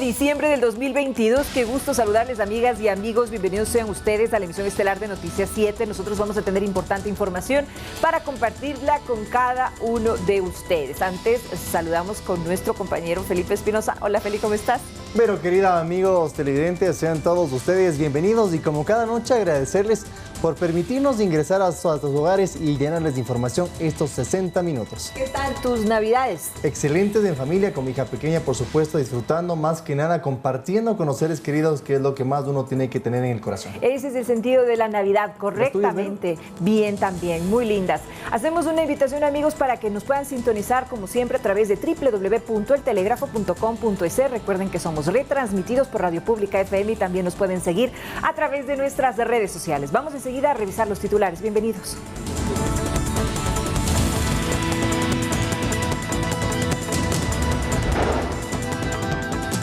diciembre del 2022. Qué gusto saludarles, amigas y amigos. Bienvenidos sean ustedes a la emisión estelar de Noticias 7. Nosotros vamos a tener importante información para compartirla con cada uno de ustedes. Antes, saludamos con nuestro compañero Felipe Espinosa. Hola, Felipe, ¿cómo estás? Pero querida amigos televidentes, sean todos ustedes bienvenidos y como cada noche agradecerles por permitirnos ingresar a sus hogares y llenarles de información estos 60 minutos. ¿Qué tal tus navidades? Excelentes en familia, con mi hija pequeña, por supuesto, disfrutando, más que nada compartiendo con los seres queridos, que es lo que más uno tiene que tener en el corazón. Ese es el sentido de la Navidad, correctamente. Bien también, muy lindas. Hacemos una invitación, amigos, para que nos puedan sintonizar como siempre a través de www.eltelegrafo.com.es. Recuerden que somos retransmitidos por Radio Pública FM y también nos pueden seguir a través de nuestras redes sociales. Vamos enseguida a revisar los titulares. Bienvenidos.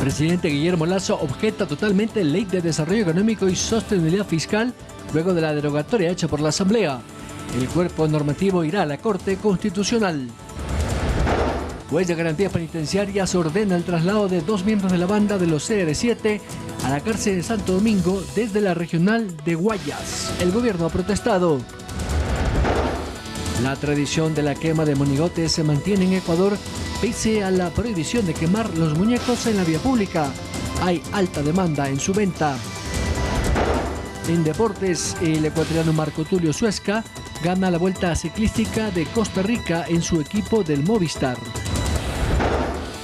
Presidente Guillermo Lasso objeta totalmente Ley de Desarrollo Económico y Sostenibilidad Fiscal luego de la derogatoria hecha por la Asamblea. El cuerpo normativo irá a la Corte Constitucional. Juez de Garantías Penitenciarias ordena el traslado de 2 miembros de la banda de los CR7 a la cárcel de Santo Domingo desde la regional de Guayas. El gobierno ha protestado. La tradición de la quema de monigotes se mantiene en Ecuador pese a la prohibición de quemar los muñecos en la vía pública. Hay alta demanda en su venta. En deportes, el ecuatoriano Marco Tulio Suezca gana la Vuelta Ciclística de Costa Rica en su equipo del Movistar.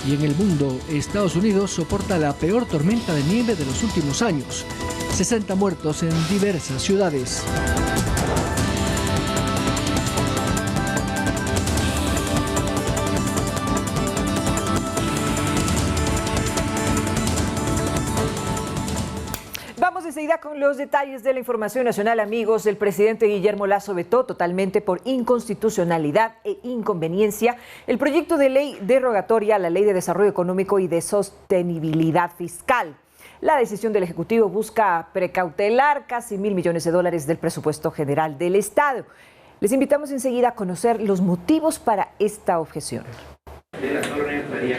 Y en el mundo, Estados Unidos soporta la peor tormenta de nieve de los últimos años. 60 muertos en diversas ciudades. Enseguida con los detalles de la información nacional, amigos. El presidente Guillermo Lasso vetó totalmente por inconstitucionalidad e inconveniencia el proyecto de ley derogatoria a la Ley de Desarrollo Económico y de Sostenibilidad Fiscal. La decisión del Ejecutivo busca precautelar casi $1.000 millones del presupuesto general del Estado. Les invitamos enseguida a conocer los motivos para esta objeción.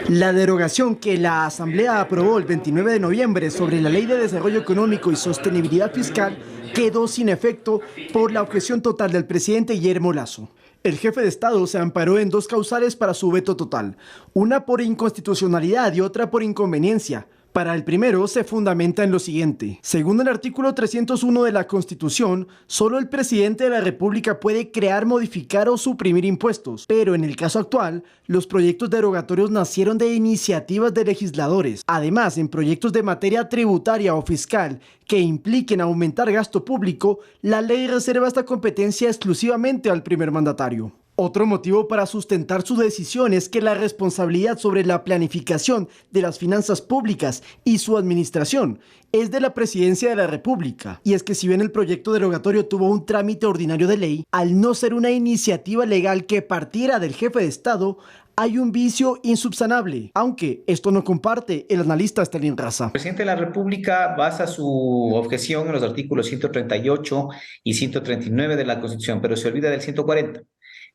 La derogación que la Asamblea aprobó el 29 de noviembre sobre la Ley de Desarrollo Económico y Sostenibilidad Fiscal quedó sin efecto por la objeción total del presidente Guillermo Lasso. El jefe de Estado se amparó en 2 causales para su veto total, una por inconstitucionalidad y otra por inconveniencia. Para el primero se fundamenta en lo siguiente. Según el artículo 301 de la Constitución, solo el presidente de la República puede crear, modificar o suprimir impuestos. Pero en el caso actual, los proyectos derogatorios nacieron de iniciativas de legisladores. Además, en proyectos de materia tributaria o fiscal que impliquen aumentar gasto público, la ley reserva esta competencia exclusivamente al primer mandatario. Otro motivo para sustentar su decisión es que la responsabilidad sobre la planificación de las finanzas públicas y su administración es de la Presidencia de la República. Y es que si bien el proyecto derogatorio tuvo un trámite ordinario de ley, al no ser una iniciativa legal que partiera del jefe de Estado, hay un vicio insubsanable, aunque esto no comparte el analista Stalin Raza. El presidente de la República basa su objeción en los artículos 138 y 139 de la Constitución, pero se olvida del 140.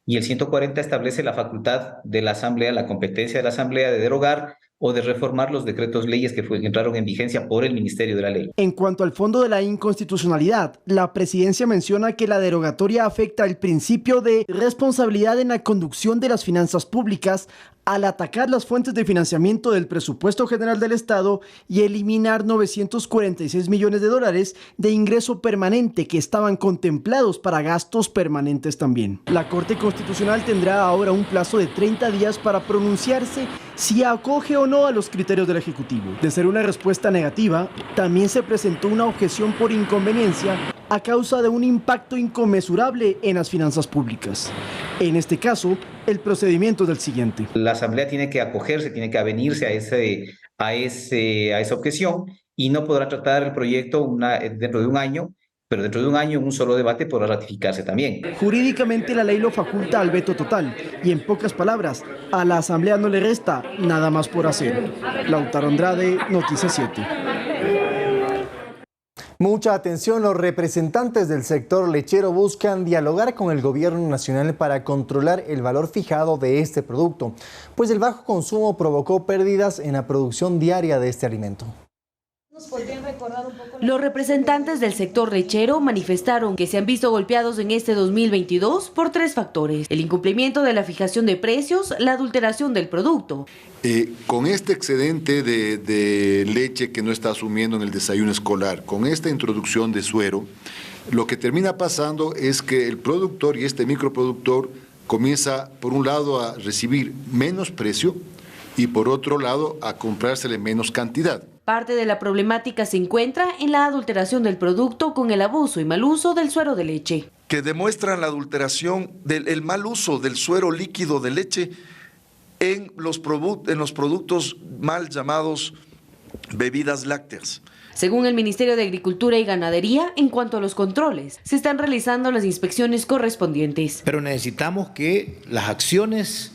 Y el 140 establece la facultad de la Asamblea, la competencia de la Asamblea de derogar o de reformar los decretos leyes que entraron en vigencia por el Ministerio de la Ley. En cuanto al fondo de la inconstitucionalidad, la presidencia menciona que la derogatoria afecta el principio de responsabilidad en la conducción de las finanzas públicas al atacar las fuentes de financiamiento del presupuesto general del Estado y eliminar $946 millones de ingreso permanente que estaban contemplados para gastos permanentes también. La Corte Constitucional tendrá ahora un plazo de 30 días para pronunciarse si acoge o no a los criterios del Ejecutivo. De ser una respuesta negativa, también se presentó una objeción por inconveniencia a causa de un impacto inconmensurable en las finanzas públicas. En este caso, el procedimiento es el siguiente. La Asamblea tiene que acogerse, tiene que avenirse a esa objeción y no podrá tratar el proyecto dentro de un año, pero dentro de un año en un solo debate podrá ratificarse también. Jurídicamente la ley lo faculta al veto total y en pocas palabras, a la Asamblea no le resta nada más por hacer. Lautaro Andrade, Noticias 7. Mucha atención, los representantes del sector lechero buscan dialogar con el gobierno nacional para controlar el valor fijado de este producto, pues el bajo consumo provocó pérdidas en la producción diaria de este alimento. Los representantes del sector lechero manifestaron que se han visto golpeados en este 2022 por 3 factores: el incumplimiento de la fijación de precios, la adulteración del producto. Con este excedente de leche que no está asumiendo en el desayuno escolar, con esta introducción de suero, lo que termina pasando es que el productor y este microproductor comienza, por un lado, a recibir menos precio y por otro lado, a comprársele menos cantidad. Parte de la problemática se encuentra en la adulteración del producto con el abuso y mal uso del suero de leche. Que demuestran la adulteración el mal uso del suero líquido de leche en los productos mal llamados bebidas lácteas. Según el Ministerio de Agricultura y Ganadería, en cuanto a los controles, se están realizando las inspecciones correspondientes. Pero necesitamos que las acciones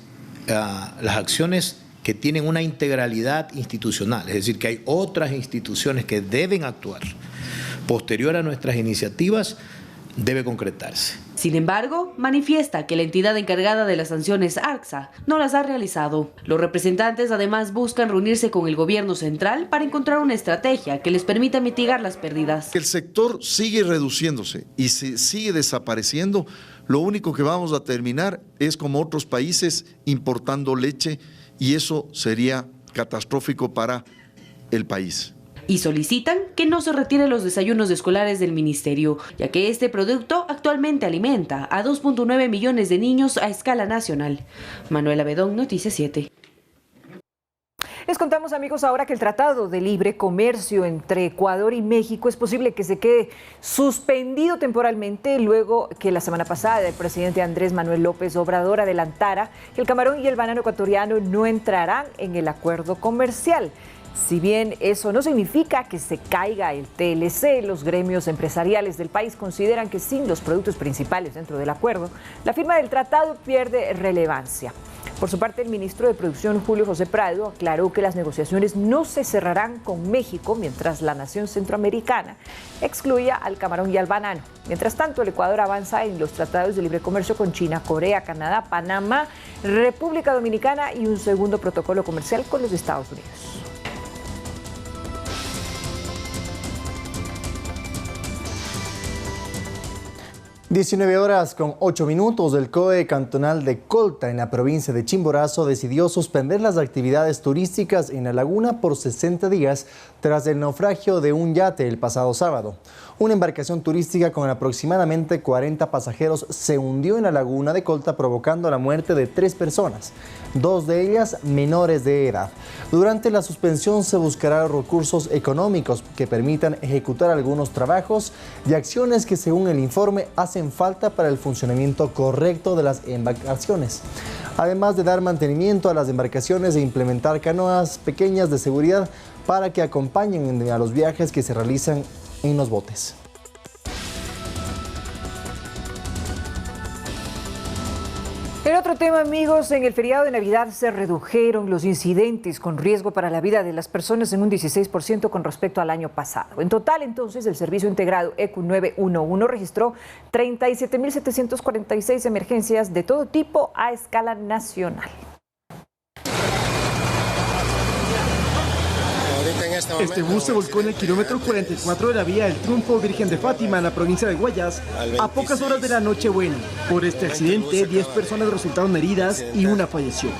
que tienen una integralidad institucional, es decir, que hay otras instituciones que deben actuar. Posterior a nuestras iniciativas, debe concretarse. Sin embargo, manifiesta que la entidad encargada de las sanciones, ARCSA, no las ha realizado. Los representantes además buscan reunirse con el gobierno central para encontrar una estrategia que les permita mitigar las pérdidas. El sector sigue reduciéndose y se sigue desapareciendo. Lo único que vamos a terminar es, como otros países, importando leche, y eso sería catastrófico para el país. Y solicitan que no se retiren los desayunos escolares del ministerio, ya que este producto actualmente alimenta a 2.9 millones de niños a escala nacional. Manuela Bedón, Noticias 7. Les contamos, amigos, ahora que el Tratado de Libre Comercio entre Ecuador y México es posible que se quede suspendido temporalmente luego que la semana pasada el presidente Andrés Manuel López Obrador adelantara que el camarón y el banano ecuatoriano no entrarán en el acuerdo comercial. Si bien eso no significa que se caiga el TLC, los gremios empresariales del país consideran que sin los productos principales dentro del acuerdo, la firma del tratado pierde relevancia. Por su parte, el ministro de Producción, Julio José Prado, aclaró que las negociaciones no se cerrarán con México mientras la nación centroamericana excluya al camarón y al banano. Mientras tanto, el Ecuador avanza en los tratados de libre comercio con China, Corea, Canadá, Panamá, República Dominicana y un segundo protocolo comercial con los Estados Unidos. (19:08). El COE cantonal de Colta, en la provincia de Chimborazo, decidió suspender las actividades turísticas en la laguna por 60 días tras el naufragio de un yate el pasado sábado. Una embarcación turística con aproximadamente 40 pasajeros se hundió en la laguna de Colta, provocando la muerte de 3 personas, 2 de ellas menores de edad. Durante la suspensión se buscarán recursos económicos que permitan ejecutar algunos trabajos y acciones que, según el informe, hacen falta para el funcionamiento correcto de las embarcaciones, además de dar mantenimiento a las embarcaciones e implementar canoas pequeñas de seguridad para que acompañen a los viajes que se realizan en los botes. En otro tema, amigos, en el feriado de Navidad se redujeron los incidentes con riesgo para la vida de las personas en un 16% con respecto al año pasado. En total, entonces, el Servicio Integrado ECU 911 registró 37.746 emergencias de todo tipo a escala nacional. Este bus se volcó en el kilómetro 44 de la vía del Triunfo Virgen de Fátima, en la provincia de Guayas, a pocas horas de la Nochebuena. Por este accidente, 10 personas resultaron heridas y una falleció.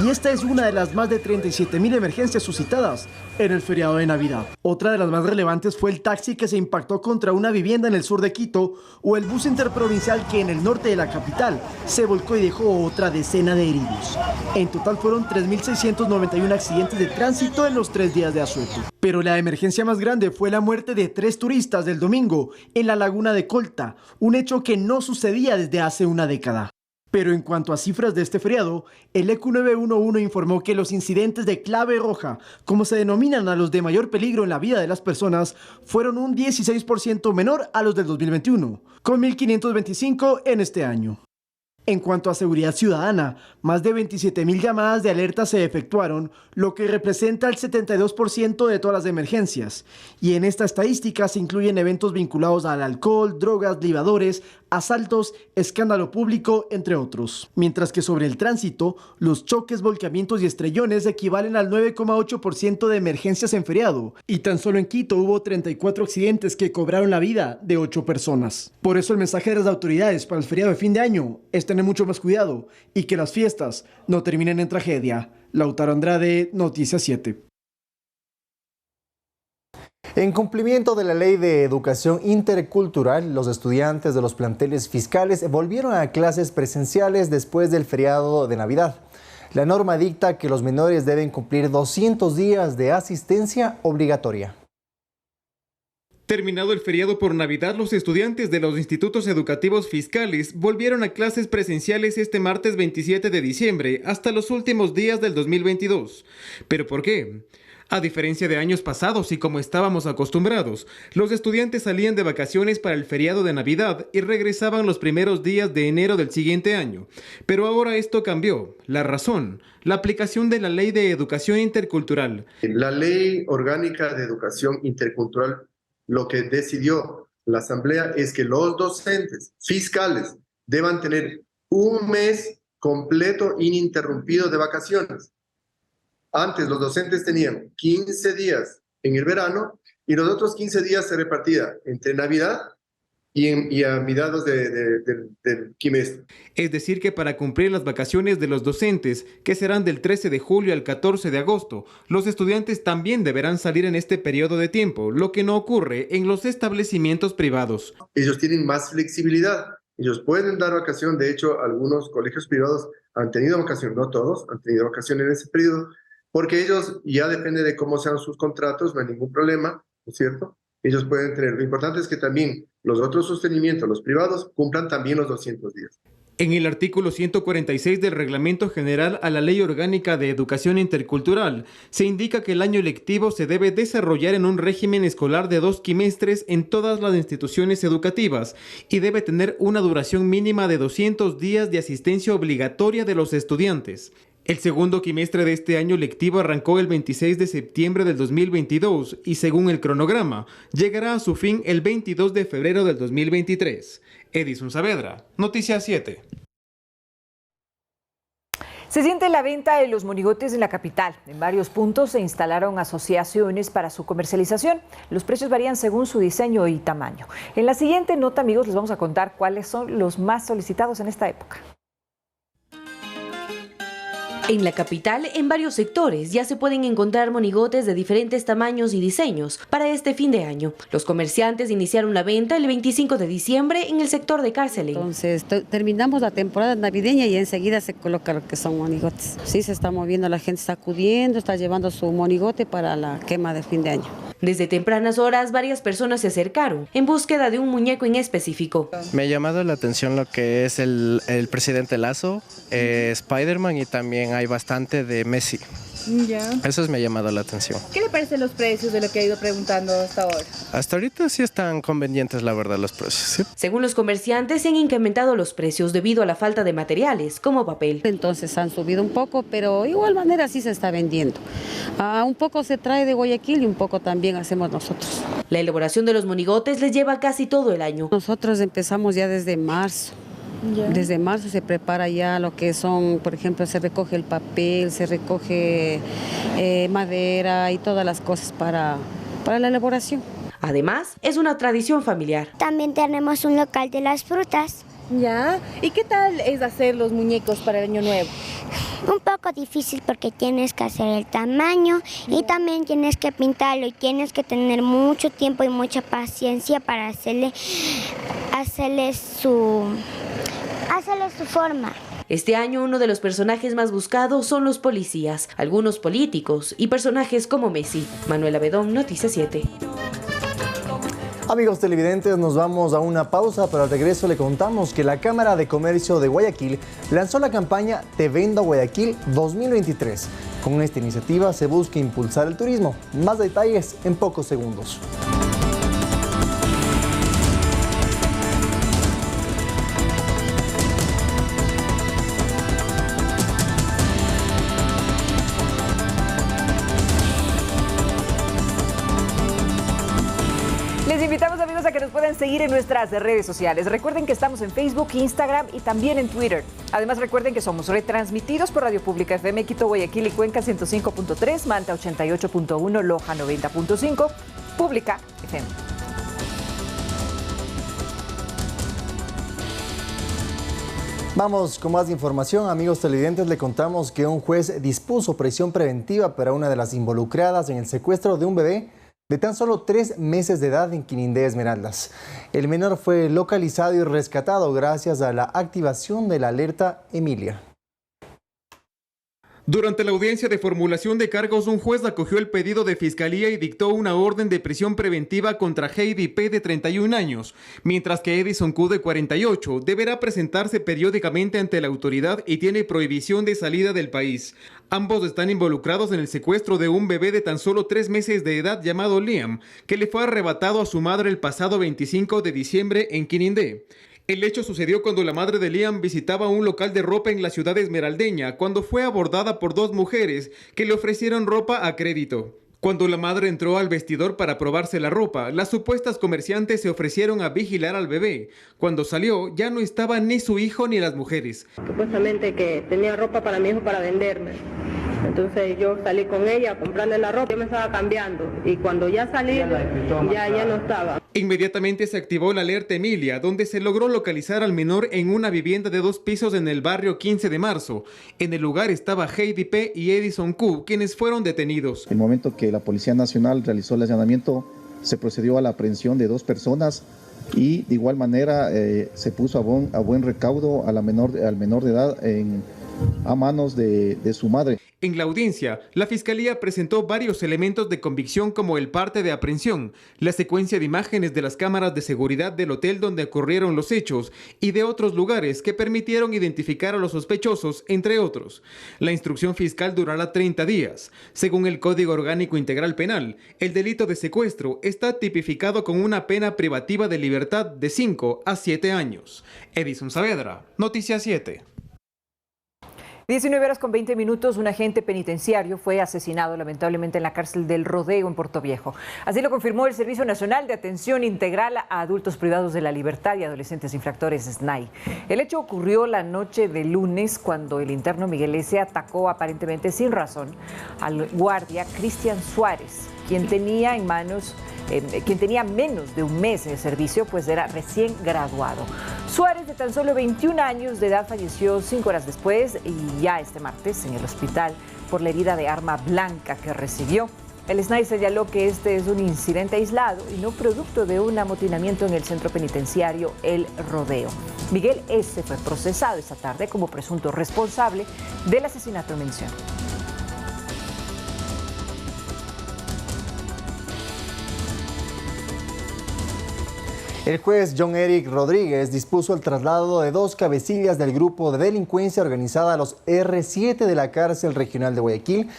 Y esta es una de las más de 37.000 emergencias suscitadas en el feriado de Navidad. Otra de las más relevantes fue el taxi que se impactó contra una vivienda en el sur de Quito, o el bus interprovincial que en el norte de la capital se volcó y dejó otra decena de heridos. En total fueron 3.691 accidentes de tránsito en los 3 días de asueto. Pero la emergencia más grande fue la muerte de 3 turistas del domingo en la laguna de Colta, un hecho que no sucedía desde hace una década. Pero en cuanto a cifras de este feriado, el ECU 911 informó que los incidentes de clave roja, como se denominan a los de mayor peligro en la vida de las personas, fueron un 16% menor a los del 2021, con 1.525 en este año. En cuanto a seguridad ciudadana, más de 27.000 llamadas de alerta se efectuaron, lo que representa el 72% de todas las emergencias. Y en esta estadística se incluyen eventos vinculados al alcohol, drogas, libadores, asaltos, escándalo público, entre otros. Mientras que sobre el tránsito, los choques, volcamientos y estrellones equivalen al 9,8% de emergencias en feriado. Y tan solo en Quito hubo 34 accidentes que cobraron la vida de 8 personas. Por eso el mensaje de las autoridades para el feriado de fin de año es tener mucho más cuidado y que las fiestas no terminen en tragedia. Lautaro Andrade, Noticias 7. En cumplimiento de la Ley de Educación Intercultural, los estudiantes de los planteles fiscales volvieron a clases presenciales después del feriado de Navidad. La norma dicta que los menores deben cumplir 200 días de asistencia obligatoria. Terminado el feriado por Navidad, los estudiantes de los institutos educativos fiscales volvieron a clases presenciales este martes 27 de diciembre hasta los últimos días del 2022. ¿Pero por qué? A diferencia de años pasados y como estábamos acostumbrados, los estudiantes salían de vacaciones para el feriado de Navidad y regresaban los primeros días de enero del siguiente año. Pero ahora esto cambió. La razón, la aplicación de la Ley de Educación Intercultural. La Ley Orgánica de Educación Intercultural, lo que decidió la Asamblea es que los docentes fiscales deban tener un mes completo ininterrumpido de vacaciones. Antes los docentes tenían 15 días en el verano y los otros 15 días se repartía entre Navidad y a mediados del quimestre. Es decir que para cumplir las vacaciones de los docentes, que serán del 13 de julio al 14 de agosto, los estudiantes también deberán salir en este periodo de tiempo, lo que no ocurre en los establecimientos privados. Ellos tienen más flexibilidad, ellos pueden dar vacación, de hecho algunos colegios privados han tenido vacación, no todos, han tenido vacación en ese periodo, porque ellos ya depende de cómo sean sus contratos, no hay ningún problema, ¿no es cierto? Ellos pueden tener. Lo importante es que también los otros sostenimientos, los privados, cumplan también los 200 días. En el artículo 146 del Reglamento General a la Ley Orgánica de Educación Intercultural, se indica que el año lectivo se debe desarrollar en un régimen escolar de 2 quimestres en todas las instituciones educativas y debe tener una duración mínima de 200 días de asistencia obligatoria de los estudiantes. El segundo quimestre de este año lectivo arrancó el 26 de septiembre del 2022 y, según el cronograma, llegará a su fin el 22 de febrero del 2023. Edison Saavedra, Noticias 7. Se siente la venta de los monigotes en la capital. En varios puntos se instalaron asociaciones para su comercialización. Los precios varían según su diseño y tamaño. En la siguiente nota, amigos, les vamos a contar cuáles son los más solicitados en esta época. En la capital, en varios sectores, ya se pueden encontrar monigotes de diferentes tamaños y diseños para este fin de año. Los comerciantes iniciaron la venta el 25 de diciembre en el sector de Cárceles. Entonces, terminamos la temporada navideña y enseguida se coloca lo que son monigotes. Sí, se está moviendo, la gente está acudiendo, está llevando su monigote para la quema de fin de año. Desde tempranas horas, varias personas se acercaron en búsqueda de un muñeco en específico. Me ha llamado la atención lo que es el presidente Lazo, Spider-Man, y también hay bastante de Messi. Ya. Eso me ha llamado la atención. ¿Qué le parecen los precios de lo que ha ido preguntando hasta ahora? Hasta ahorita sí están convenientes, la verdad, los precios. ¿Sí? Según los comerciantes, se han incrementado los precios debido a la falta de materiales, como papel. Entonces han subido un poco, pero de igual manera sí se está vendiendo. Un poco se trae de Guayaquil y un poco también hacemos nosotros. La elaboración de los monigotes les lleva casi todo el año. Nosotros empezamos ya desde marzo. Ya. Desde marzo se prepara ya lo que son, por ejemplo, se recoge el papel, se recoge madera y todas las cosas para la elaboración. Además, es una tradición familiar. También tenemos un local de las frutas. Ya. ¿Y qué tal es hacer los muñecos para el año nuevo? Un poco difícil porque tienes que hacer el tamaño y también tienes que pintarlo y tienes que tener mucho tiempo y mucha paciencia para hacerle su forma. Este año uno de los personajes más buscados son los policías, algunos políticos y personajes como Messi. Manuela Bedón, Noticias 7. Amigos televidentes, nos vamos a una pausa, pero al regreso le contamos que la Cámara de Comercio de Guayaquil lanzó la campaña Te Vendo a Guayaquil 2023. Con esta iniciativa se busca impulsar el turismo. Más detalles en pocos segundos. invitamos, amigos, a que nos puedan seguir en nuestras redes sociales. Recuerden que estamos en Facebook, Instagram y también en Twitter. Además, recuerden que somos retransmitidos por Radio Pública FM, Quito, Guayaquil y Cuenca 105.3, Manta 88.1, Loja 90.5, Pública FM. Vamos con más información, amigos televidentes. Le contamos que un juez dispuso prisión preventiva para una de las involucradas en el secuestro de un bebé de tan solo 3 meses de edad en Quinindé, Esmeraldas. El menor fue localizado y rescatado gracias a la activación de la alerta Emilia. Durante la audiencia de formulación de cargos, un juez acogió el pedido de fiscalía y dictó una orden de prisión preventiva contra Heidi P. de 31 años, mientras que Edison Q. de 48 deberá presentarse periódicamente ante la autoridad y tiene prohibición de salida del país. Ambos están involucrados en el secuestro de un bebé de tan solo 3 meses de edad llamado Liam, que le fue arrebatado a su madre el pasado 25 de diciembre en Quinindé. El hecho sucedió cuando la madre de Liam visitaba un local de ropa en la ciudad esmeraldeña, cuando fue abordada por 2 mujeres que le ofrecieron ropa a crédito. Cuando la madre entró al vestidor para probarse la ropa, las supuestas comerciantes se ofrecieron a vigilar al bebé. Cuando salió, ya no estaba ni su hijo ni las mujeres. Supuestamente que tenía ropa para mi hijo para venderme. Entonces yo salí con ella a comprarle la ropa, yo me estaba cambiando y cuando ya salí ya no estaba. Inmediatamente se activó la alerta Emilia, donde se logró localizar al menor en una vivienda de 2 pisos en el barrio 15 de marzo. En el lugar estaba Heidi P. y Edison Q., quienes fueron detenidos. El momento que la Policía Nacional realizó el allanamiento, se procedió a la aprehensión de 2 personas y de igual manera se puso a buen recaudo al menor de edad a manos de su madre. En la audiencia, la Fiscalía presentó varios elementos de convicción como el parte de aprehensión, la secuencia de imágenes de las cámaras de seguridad del hotel donde ocurrieron los hechos y de otros lugares que permitieron identificar a los sospechosos, entre otros. La instrucción fiscal durará 30 días. Según el Código Orgánico Integral Penal, el delito de secuestro está tipificado con una pena privativa de libertad de 5 a 7 años. Edison Saavedra, Noticias 7. 19:20, un agente penitenciario ffue asesinado lamentablemente en la cárcel del Rodeo en Portoviejo. Así lo confirmó el Servicio Nacional de Atención Integral a Adultos Privados de la Libertad y Adolescentes Infractores, SNAI. El hecho ocurrió la noche de lunes cuando el interno Miguel S. atacó aparentemente sin razón al guardia Cristian Suárez, quien tenía menos de un mes de servicio, pues era recién graduado. Suárez, de tan solo 21 años de edad, falleció 5 horas después y ya este martes en el hospital por la herida de arma blanca que recibió. El SNAI señaló que este es un incidente aislado y no producto de un amotinamiento en el centro penitenciario El Rodeo. Miguel S. fue procesado esta tarde como presunto responsable del asesinato en mención. El juez John Eric Rodríguez dispuso el traslado de 2 cabecillas del grupo de delincuencia organizada, los R7 de la cárcel regional de Guayaquil,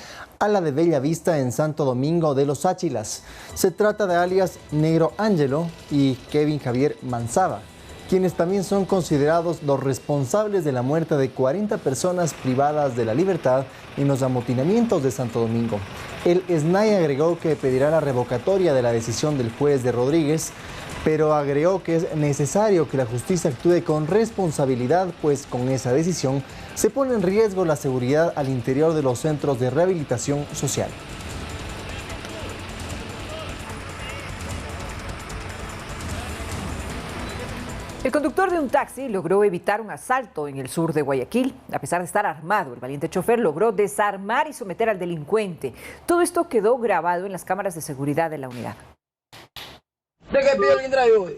a la de Bella Vista en Santo Domingo de los Áchilas. Se trata de alias Negro Ángelo y Kevin Javier Manzaba, quienes también son considerados los responsables de la muerte de 40 personas privadas de la libertad en los amotinamientos de Santo Domingo. El SNAI agregó que pedirá la revocatoria de la decisión del juez de Rodríguez, pero agregó que es necesario que la justicia actúe con responsabilidad, pues con esa decisión se pone en riesgo la seguridad al interior de los centros de rehabilitación social. El conductor de un taxi logró evitar un asalto en el sur de Guayaquil. A pesar de estar armado, el valiente chofer logró desarmar y someter al delincuente. Todo esto quedó grabado en las cámaras de seguridad de la unidad.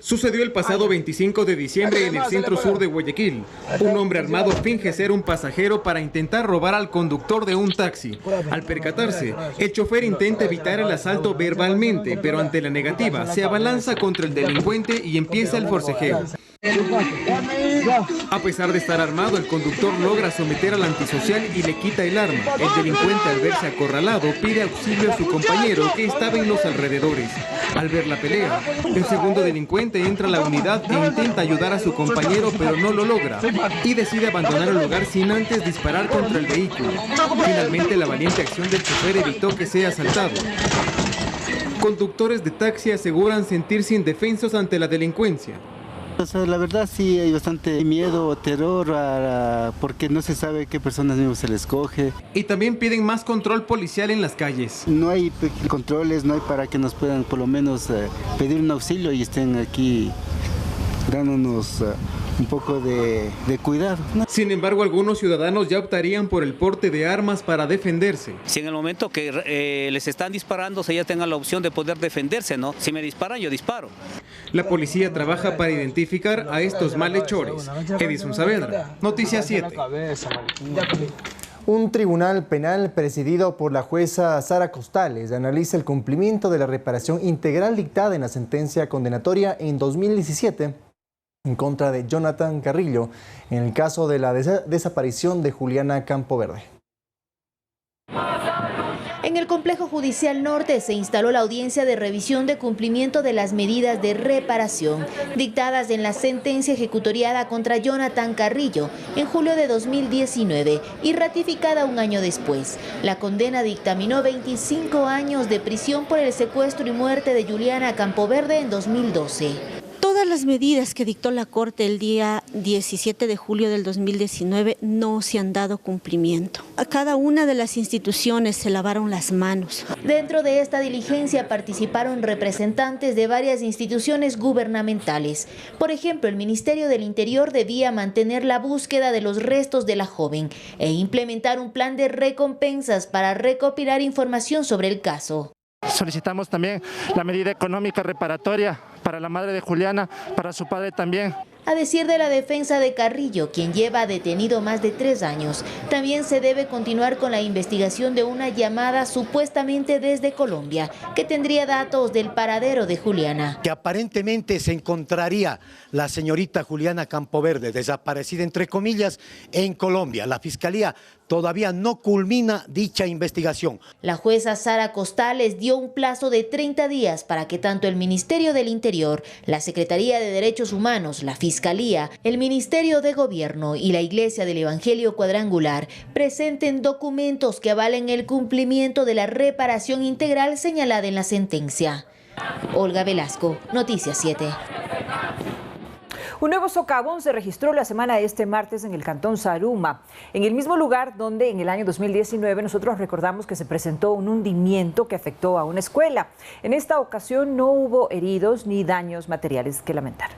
Sucedió el pasado 25 de diciembre en el centro sur de Guayaquil. Un hombre armado finge ser un pasajero para intentar robar al conductor de un taxi. Al percatarse, el chofer intenta evitar el asalto verbalmente, pero ante la negativa se abalanza contra el delincuente y empieza el forcejeo. A pesar de estar armado, el conductor logra someter al antisocial y le quita el arma. El delincuente, al verse acorralado, pide auxilio a su compañero que estaba en los alrededores. Al ver la pelea, el segundo delincuente entra a la unidad e intenta ayudar a su compañero, pero no lo logra y decide abandonar el lugar sin antes disparar contra el vehículo. Finalmente, la valiente acción del chofer evitó que sea asaltado. Conductores de taxi aseguran sentirse indefensos ante la delincuencia. La verdad sí hay bastante miedo o terror porque no se sabe qué personas mismos se les coge. Y también piden más control policial en las calles. No hay controles, no hay para que nos puedan por lo menos pedir un auxilio y estén aquí dándonos un poco de cuidado, ¿no? Sin embargo, algunos ciudadanos ya optarían por el porte de armas para defenderse. Si en el momento que les están disparando, se ya tengan la opción de poder defenderse, ¿no? Si me disparan, yo disparo. La policía trabaja para identificar a estos malhechores. Edison Saavedra, Noticias 7. Un tribunal penal presidido por la jueza Sara Costales analiza el cumplimiento de la reparación integral dictada en la sentencia condenatoria en 2017 en contra de Jonathan Carrillo en el caso de la desaparición de Juliana Campoverde. En el Complejo Judicial Norte se instaló la audiencia de revisión de cumplimiento de las medidas de reparación dictadas en la sentencia ejecutoriada contra Jonathan Carrillo en julio de 2019 y ratificada un año después. La condena dictaminó 25 años de prisión por el secuestro y muerte de Juliana Campoverde en 2012. Todas las medidas que dictó la Corte el día 17 de julio del 2019 no se han dado cumplimiento. A cada una de las instituciones se lavaron las manos. Dentro de esta diligencia participaron representantes de varias instituciones gubernamentales. Por ejemplo, el Ministerio del Interior debía mantener la búsqueda de los restos de la joven e implementar un plan de recompensas para recopilar información sobre el caso. Solicitamos también la medida económica reparatoria para la madre de Juliana, para su padre también. A decir de la defensa de Carrillo, quien lleva detenido más de 3 años, también se debe continuar con la investigación de una llamada supuestamente desde Colombia, que tendría datos del paradero de Juliana. Que aparentemente se encontraría la señorita Juliana Campoverde, desaparecida entre comillas, en Colombia. La Fiscalía todavía no culmina dicha investigación. La jueza Sara Costales dio un plazo de 30 días para que tanto el Ministerio del Interior, la Secretaría de Derechos Humanos, la Fiscalía, el Ministerio de Gobierno y la Iglesia del Evangelio Cuadrangular presenten documentos que avalen el cumplimiento de la reparación integral señalada en la sentencia. Olga Velasco, Noticias 7. Un nuevo socavón se registró la semana de este martes en el cantón Zaruma, en el mismo lugar donde en el año 2019 nosotros recordamos que se presentó un hundimiento que afectó a una escuela. En esta ocasión no hubo heridos ni daños materiales que lamentar.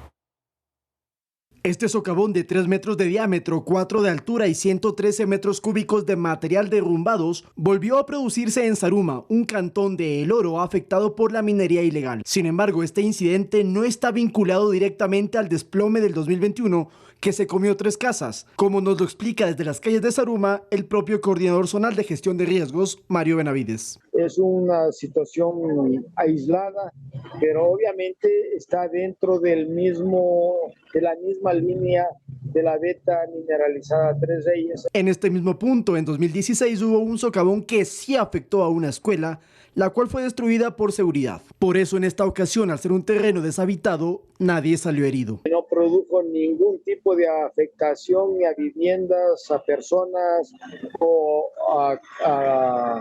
Este socavón de 3 metros de diámetro, 4 de altura y 113 metros cúbicos de material derrumbados volvió a producirse en Zaruma, un cantón de El Oro afectado por la minería ilegal. Sin embargo, este incidente no está vinculado directamente al desplome del 2021 que se comió 3 casas, como nos lo explica desde las calles de Zaruma el propio coordinador zonal de gestión de riesgos, Mario Benavides. Es una situación aislada, pero obviamente está dentro de la misma línea de la veta mineralizada Tres Reyes. En este mismo punto, en 2016 hubo un socavón que sí afectó a una escuela, la cual fue destruida por seguridad. Por eso en esta ocasión, al ser un terreno deshabitado, nadie salió herido. No produjo ningún tipo de afectación ni a viviendas, a personas o a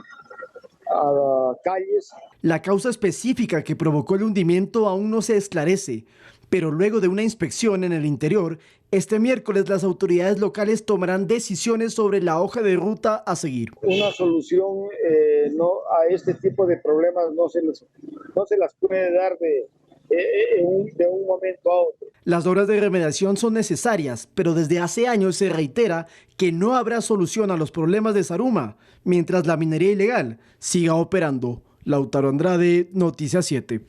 calles. La causa específica que provocó el hundimiento aún no se esclarece, pero luego de una inspección en el interior, este miércoles las autoridades locales tomarán decisiones sobre la hoja de ruta a seguir. Una solución a este tipo de problemas no se las puede dar de un momento a otro. Las obras de remediación son necesarias, pero desde hace años se reitera que no habrá solución a los problemas de Zaruma mientras la minería ilegal siga operando. Lautaro Andrade, Noticias 7.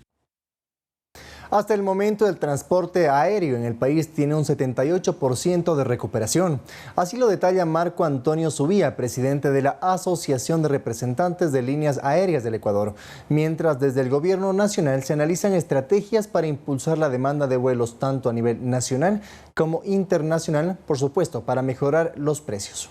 Hasta el momento, el transporte aéreo en el país tiene un 78% de recuperación. Así lo detalla Marco Antonio Subía, presidente de la Asociación de Representantes de Líneas Aéreas del Ecuador. Mientras desde el gobierno nacional se analizan estrategias para impulsar la demanda de vuelos tanto a nivel nacional como internacional, por supuesto, para mejorar los precios.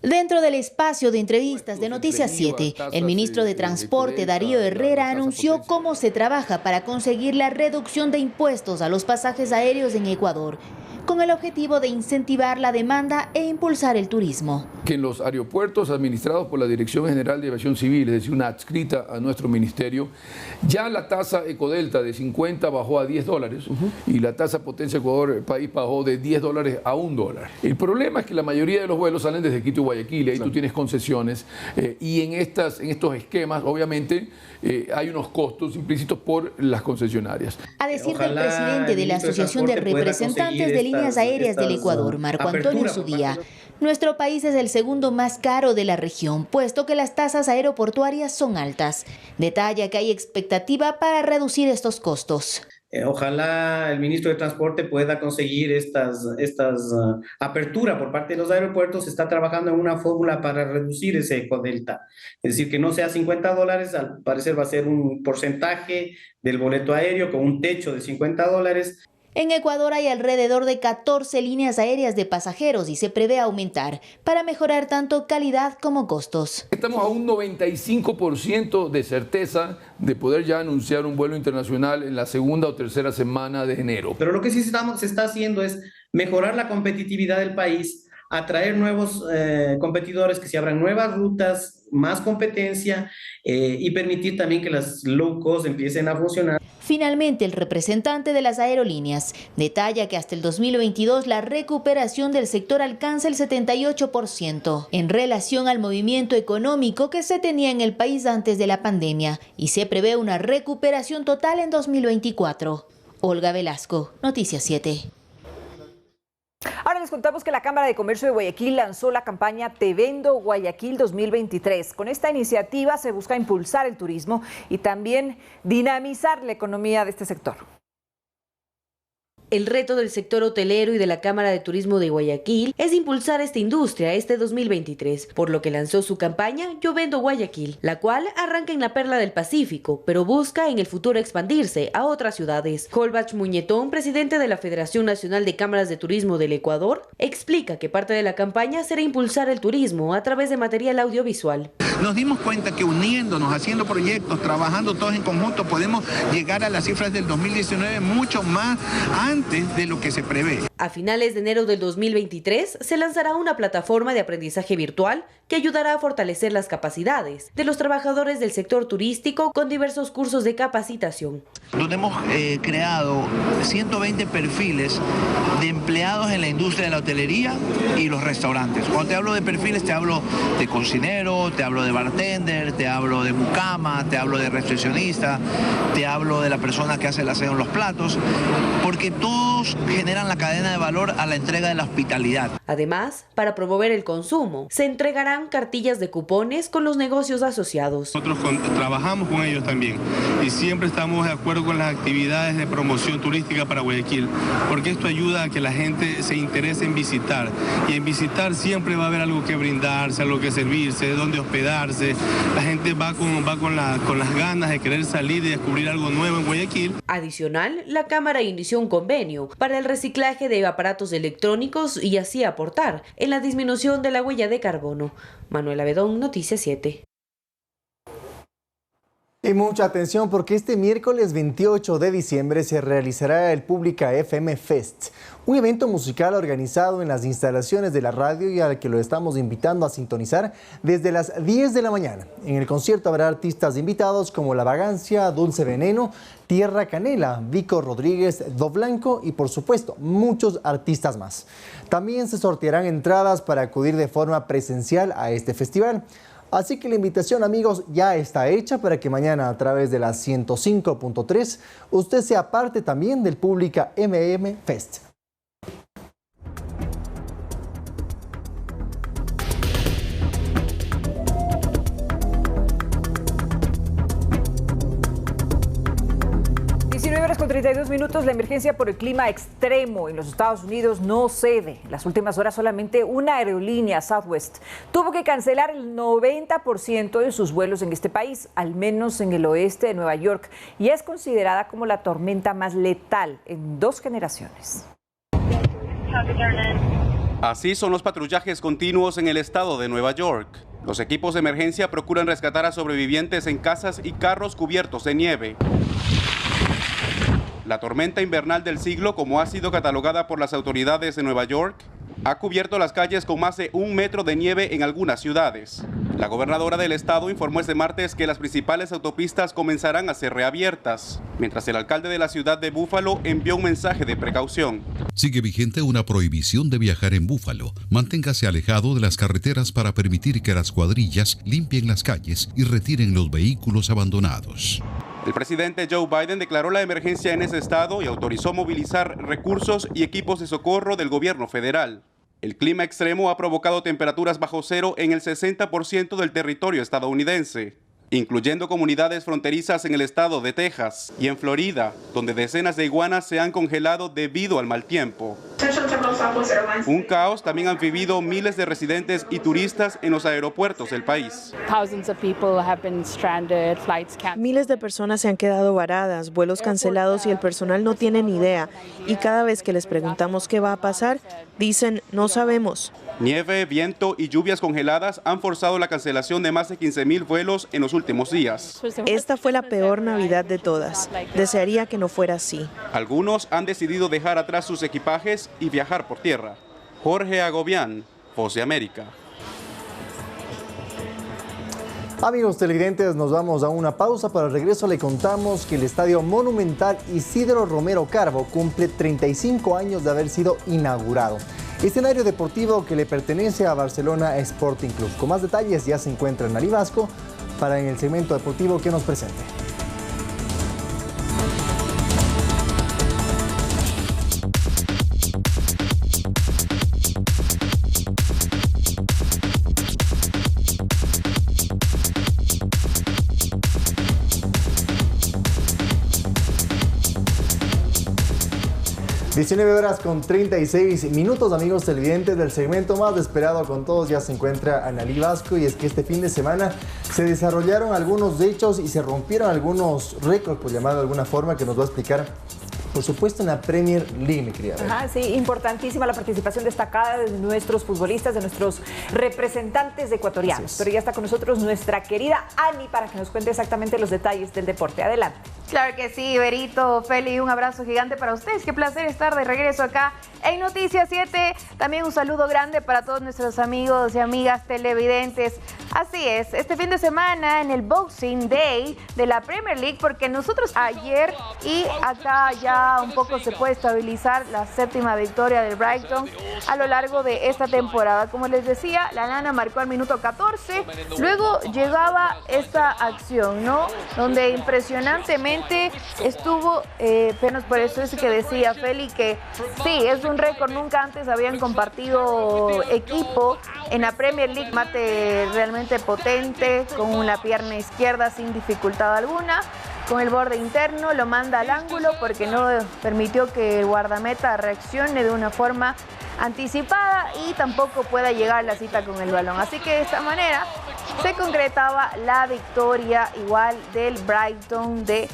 Dentro del espacio de entrevistas de Noticias 7, el ministro de Transporte Darío Herrera anunció cómo se trabaja para conseguir la reducción de impuestos a los pasajes aéreos en Ecuador. con el objetivo de incentivar la demanda e impulsar el turismo. Que en los aeropuertos administrados por la Dirección General de Aviación Civil, es decir, una adscrita a nuestro ministerio, ya la tasa Ecodelta de 50 bajó a $10 y la tasa Potencia Ecuador país bajó de $10 a $1. El problema es que la mayoría de los vuelos salen desde Quito y Guayaquil, ahí tú tienes concesiones y en estos esquemas obviamente hay unos costos implícitos por las concesionarias. A decir del presidente de la Asociación de Representantes de Líneas Aéreas del Ecuador, Marco Antonio Zubía, nuestro país es el segundo más caro de la región, puesto que las tasas aeroportuarias son altas. Detalla que hay expectativa para reducir estos costos. Ojalá el ministro de Transporte pueda conseguir estas apertura por parte de los aeropuertos. Se está trabajando en una fórmula para reducir ese Ecodelta. Es decir, que no sea $50, al parecer va a ser un porcentaje del boleto aéreo con un techo de $50. En Ecuador hay alrededor de 14 líneas aéreas de pasajeros y se prevé aumentar para mejorar tanto calidad como costos. Estamos a un 95% de certeza de poder ya anunciar un vuelo internacional en la segunda o tercera semana de enero. Pero lo que sí se está haciendo es mejorar la competitividad del país, atraer nuevos competidores, que se abran nuevas rutas, más competencia y permitir también que las low cost empiecen a funcionar. Finalmente, el representante de las aerolíneas detalla que hasta el 2022 la recuperación del sector alcanza el 78% en relación al movimiento económico que se tenía en el país antes de la pandemia y se prevé una recuperación total en 2024. Olga Velasco, Noticias 7. Ahora les contamos que la Cámara de Comercio de Guayaquil lanzó la campaña Te Vendo Guayaquil 2023. Con esta iniciativa se busca impulsar el turismo y también dinamizar la economía de este sector. El reto del sector hotelero y de la Cámara de Turismo de Guayaquil es impulsar esta industria este 2023, por lo que lanzó su campaña Yo Vendo Guayaquil, la cual arranca en la Perla del Pacífico, pero busca en el futuro expandirse a otras ciudades. Holbach Muñetón, presidente de la Federación Nacional de Cámaras de Turismo del Ecuador, explica que parte de la campaña será impulsar el turismo a través de material audiovisual. Nos dimos cuenta que uniéndonos, haciendo proyectos, trabajando todos en conjunto, podemos llegar a las cifras del 2019 mucho más antes de lo que se prevé. A finales de enero del 2023 se lanzará una plataforma de aprendizaje virtual que ayudará a fortalecer las capacidades de los trabajadores del sector turístico con diversos cursos de capacitación. Donde hemos creado 120 perfiles de empleados en la industria de la hotelería y los restaurantes. Cuando te hablo de perfiles, te hablo de cocinero, te hablo de bartender, te hablo de mucama, te hablo de recepcionista, te hablo de la persona que hace el aseo en los platos, porque todos generan la cadena de valor a la entrega de la hospitalidad. Además, para promover el consumo, se entregarán cartillas de cupones con los negocios asociados. Nosotros trabajamos con ellos también y siempre estamos de acuerdo con las actividades de promoción turística para Guayaquil, porque esto ayuda a que la gente se interese en visitar, y en visitar siempre va a haber algo que brindarse, algo que servirse, dónde hospedarse. La gente va con las ganas de querer salir y descubrir algo nuevo en Guayaquil. Adicional, la Cámara inició un convenio para el reciclaje de aparatos electrónicos y así aportar en la disminución de la huella de carbono. Manuela Bedón, Noticias 7. Y mucha atención porque este miércoles 28 de diciembre se realizará el Pública FM Fest, un evento musical organizado en las instalaciones de la radio y al que lo estamos invitando a sintonizar desde las 10 de la mañana. En el concierto habrá artistas invitados como La Vagancia, Dulce Veneno, Tierra Canela, Vico Rodríguez, Do Blanco y por supuesto muchos artistas más. También se sortearán entradas para acudir de forma presencial a este festival. Así que la invitación, amigos, ya está hecha para que mañana a través de la 105.3 usted sea parte también del Pública FM Fest. Con 32 minutos, la emergencia por el clima extremo en los Estados Unidos no cede. En las últimas horas solamente una aerolínea, Southwest, tuvo que cancelar el 90% de sus vuelos en este país, al menos en el oeste de Nueva York, y es considerada como la tormenta más letal en 2 generaciones. Así son los patrullajes continuos en el estado de Nueva York. Los equipos de emergencia procuran rescatar a sobrevivientes en casas y carros cubiertos de nieve. La La tormenta invernal del siglo, como ha sido catalogada por las autoridades de Nueva York, ha cubierto las calles con más de 1 metro de nieve en algunas ciudades. La gobernadora del estado informó este martes que las principales autopistas comenzarán a ser reabiertas, mientras el alcalde de la ciudad de Búfalo envió un mensaje de precaución. Sigue vigente una prohibición de viajar en Búfalo. Manténgase alejado de las carreteras para permitir que las cuadrillas limpien las calles y retiren los vehículos abandonados. El presidente Joe Biden declaró la emergencia en ese estado y autorizó movilizar recursos y equipos de socorro del gobierno federal. El clima extremo ha provocado temperaturas bajo cero en el 60% del territorio estadounidense, incluyendo comunidades fronterizas en el estado de Texas y en Florida, donde decenas de iguanas se han congelado debido al mal tiempo. Un caos también han vivido miles de residentes y turistas en los aeropuertos del país. Miles de personas se han quedado varadas, vuelos cancelados y el personal no tiene ni idea. Y cada vez que les preguntamos qué va a pasar, dicen no sabemos. Nieve, viento y lluvias congeladas han forzado la cancelación de más de 15,000 vuelos en los últimos días. Esta fue la peor Navidad de todas. Desearía que no fuera así. Algunos han decidido dejar atrás sus equipajes y viajar por tierra. Jorge Agobián, Voz de América. Amigos televidentes, nos vamos a una pausa. Para el regreso le contamos que el Estadio Monumental Isidro Romero Carbo cumple 35 años de haber sido inaugurado. Escenario deportivo que le pertenece a Barcelona Sporting Club. Con más detalles ya se encuentra Nali Vasco para en el segmento deportivo que nos presente. (19:36), amigos televidentes. Del segmento más esperado con todos ya se encuentra Analí Vasco, y es que este fin de semana se desarrollaron algunos hechos y se rompieron algunos récords, por llamarlo de alguna forma, que nos va a explicar, por supuesto, en la Premier League, mi querida. Ajá, sí, importantísima la participación destacada de nuestros futbolistas, de nuestros representantes ecuatorianos. Pero ya está con nosotros nuestra querida Ani para que nos cuente exactamente los detalles del deporte. Adelante. Claro que sí, Berito, Feli, un abrazo gigante para ustedes. Qué placer estar de regreso acá en Noticias 7. También un saludo grande para todos nuestros amigos y amigas televidentes. Así es, este fin de semana en el Boxing Day de la Premier League, porque nosotros ayer y acá ya un poco se puede estabilizar la 7ª victoria del Brighton a lo largo de esta temporada. Como les decía, la Nana marcó al minuto 14, luego llegaba esta acción, ¿no? Donde impresionantemente estuvo, pero por eso es que decía Feli que sí, es un récord, nunca antes habían compartido equipo en la Premier League. Mate realmente potente, con la pierna izquierda sin dificultad alguna, con el borde interno, lo manda al ángulo porque no permitió que el guardameta reaccione de una forma anticipada y tampoco pueda llegar a la cita con el balón. Así que de esta manera se concretaba la victoria igual del Brighton de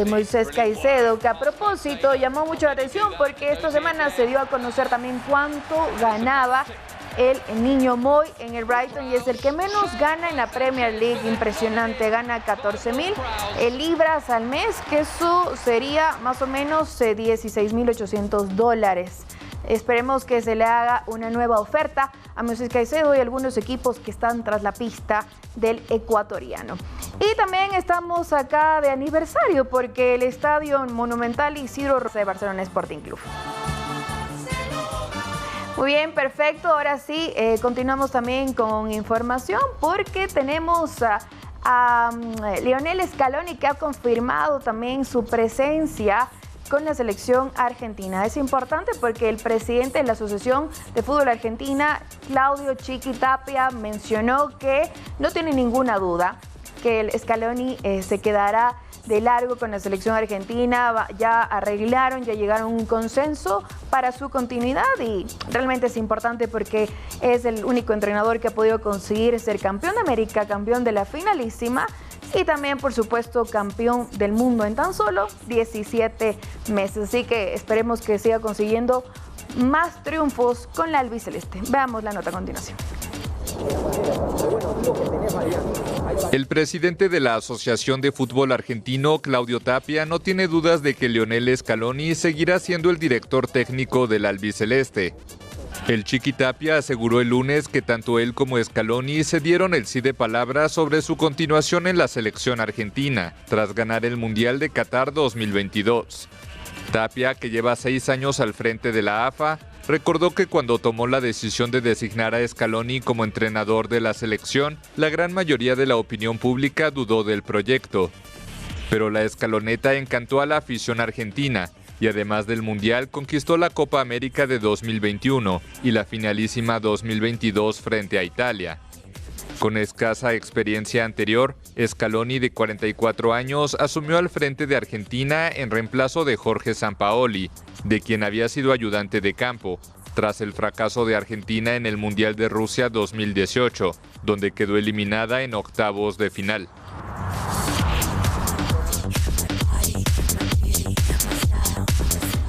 Moisés Caicedo, que a propósito llamó mucho la atención porque esta semana se dio a conocer también cuánto ganaba el niño Moy en el Brighton, y es el que menos gana en la Premier League. Impresionante, gana 14,000 libras al mes, que eso sería más o menos $16,800. Esperemos que se le haga una nueva oferta a Moisés Caicedo y algunos equipos que están tras la pista del ecuatoriano. Y también estamos acá de aniversario porque el Estadio Monumental Isidro de Barcelona Sporting Club. Muy bien, perfecto. Ahora sí, continuamos también con información porque tenemos a Lionel Scaloni, que ha confirmado también su presencia con la selección argentina. Es importante porque el presidente de la Asociación de Fútbol Argentina, Claudio Chiqui Tapia, mencionó que no tiene ninguna duda que el Scaloni se quedará de largo con la selección argentina. Ya arreglaron, ya llegaron a un consenso para su continuidad, y realmente es importante porque es el único entrenador que ha podido conseguir ser campeón de América, campeón de la finalísima y también, por supuesto, campeón del mundo en tan solo 17 meses. Así que esperemos que siga consiguiendo más triunfos con la albiceleste. Veamos la nota a continuación. El presidente de la Asociación de Fútbol Argentino, Claudio Tapia, no tiene dudas de que Lionel Scaloni seguirá siendo el director técnico del albiceleste. El Chiqui Tapia aseguró el lunes que tanto él como Scaloni se dieron el sí de palabra sobre su continuación en la selección argentina, tras ganar el Mundial de Qatar 2022. Tapia, que lleva 6 años al frente de la AFA, recordó que cuando tomó la decisión de designar a Scaloni como entrenador de la selección, la gran mayoría de la opinión pública dudó del proyecto. Pero la escaloneta encantó a la afición argentina y además del Mundial conquistó la Copa América de 2021 y la finalísima 2022 frente a Italia. Con escasa experiencia anterior, Scaloni, de 44 años, asumió al frente de Argentina en reemplazo de Jorge Sampaoli, de quien había sido ayudante de campo, tras el fracaso de Argentina en el Mundial de Rusia 2018, donde quedó eliminada en octavos de final.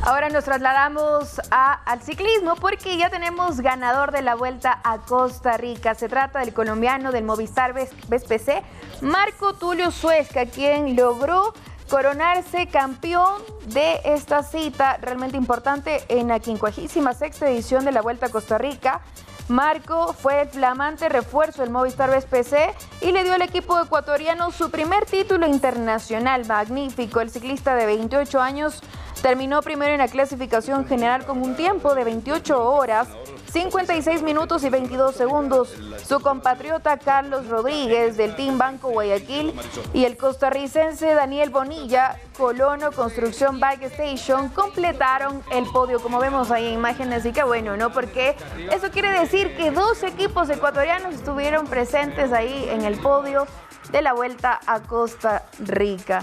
Ahora nos trasladamos al ciclismo porque ya tenemos ganador de la Vuelta a Costa Rica. Se trata del colombiano del Movistar BSPC, Marco Tulio Suezca, quien logró coronarse campeón de esta cita realmente importante en la 56ª edición de la Vuelta a Costa Rica. Marco fue el flamante refuerzo del Movistar BSPC y le dio al equipo ecuatoriano su primer título internacional. Magnífico. El ciclista de 28 años terminó primero en la clasificación general con un tiempo de 28 horas, 56 minutos y 22 segundos. Su compatriota Carlos Rodríguez del Team Banco Guayaquil y el costarricense Daniel Bonilla, Colono Construcción Bike Station, completaron el podio, como vemos ahí en imágenes. Y qué bueno, ¿no? Porque eso quiere decir que 2 equipos ecuatorianos estuvieron presentes ahí en el podio de la Vuelta a Costa Rica.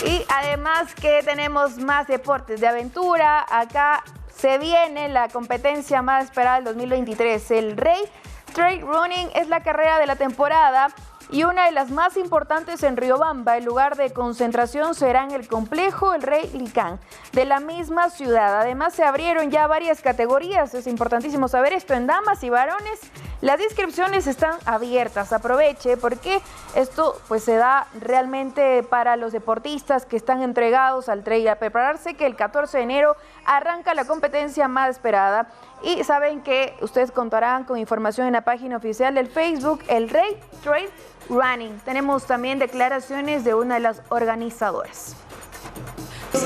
Y además que tenemos más deportes de aventura. Acá se viene la competencia más esperada del 2023. El Rey Trail Running es la carrera de la temporada y una de las más importantes en Riobamba. El lugar de concentración será en el complejo El Rey Licán de la misma ciudad. Además se abrieron ya varias categorías. Es importantísimo saber esto en damas y varones. Las inscripciones están abiertas. Aproveche porque esto pues se da realmente para los deportistas que están entregados al trail. A prepararse que el 14 de enero arranca la competencia más esperada. Y saben que ustedes contarán con información en la página oficial del Facebook El Rey Trail Running. Tenemos también declaraciones de una de las organizadoras.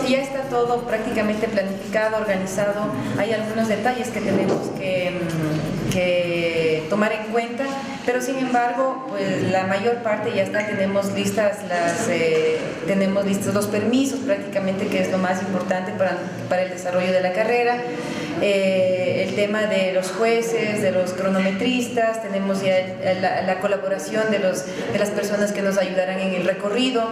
Ya está todo prácticamente planificado, organizado. Hay algunos detalles que tenemos que tomar en cuenta, pero sin embargo, pues la mayor parte ya está. Tenemos listos los permisos prácticamente, que es lo más importante para el desarrollo de la carrera. El tema de los jueces, de los cronometristas, tenemos ya la colaboración de las personas que nos ayudarán en el recorrido.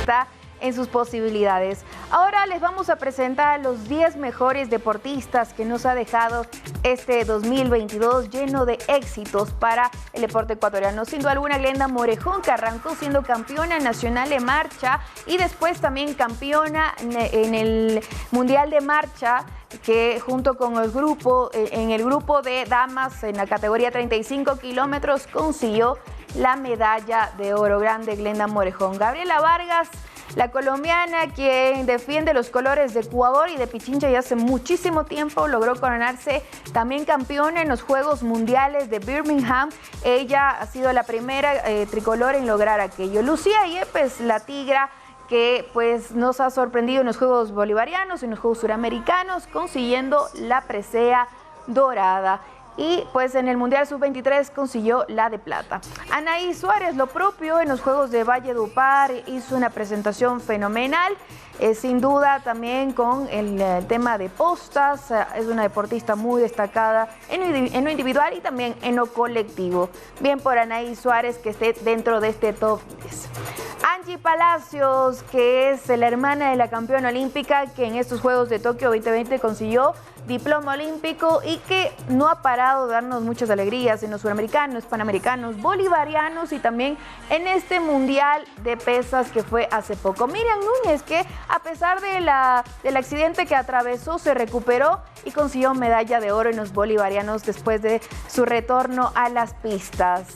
Está en sus posibilidades. Ahora les vamos a presentar a los 10 mejores deportistas que nos ha dejado este 2022 lleno de éxitos para el deporte ecuatoriano. Sin duda alguna, Glenda Morejón, que arrancó siendo campeona nacional de marcha y después también campeona en el Mundial de Marcha, que junto con el grupo, en el grupo de damas en la categoría 35 kilómetros consiguió la medalla de oro. Grande Glenda Morejón. Gabriela Vargas, la colombiana, quien defiende los colores de Ecuador y de Pichincha ya hace muchísimo tiempo, logró coronarse también campeona en los Juegos Mundiales de Birmingham. Ella ha sido la primera tricolor en lograr aquello. Lucía Yepes, la tigra, que pues nos ha sorprendido en los Juegos Bolivarianos, en los Juegos Suramericanos, consiguiendo la presea dorada. Y pues en el Mundial Sub-23 consiguió la de plata. Anaí Suárez, lo propio en los Juegos de Valledupar, hizo una presentación fenomenal. Sin duda también con el tema de postas, es una deportista muy destacada en lo individual y también en lo colectivo. Bien por Anaí Suárez, que esté dentro de este top 10. Angie Palacios, que es la hermana de la campeona olímpica, que en estos Juegos de Tokio 2020 consiguió diploma olímpico y que no ha parado de darnos muchas alegrías en los suramericanos, panamericanos, bolivarianos y también en este mundial de pesas que fue hace poco. Miriam Núñez, que a pesar del accidente que atravesó, se recuperó y consiguió medalla de oro en los bolivarianos después de su retorno a las pistas.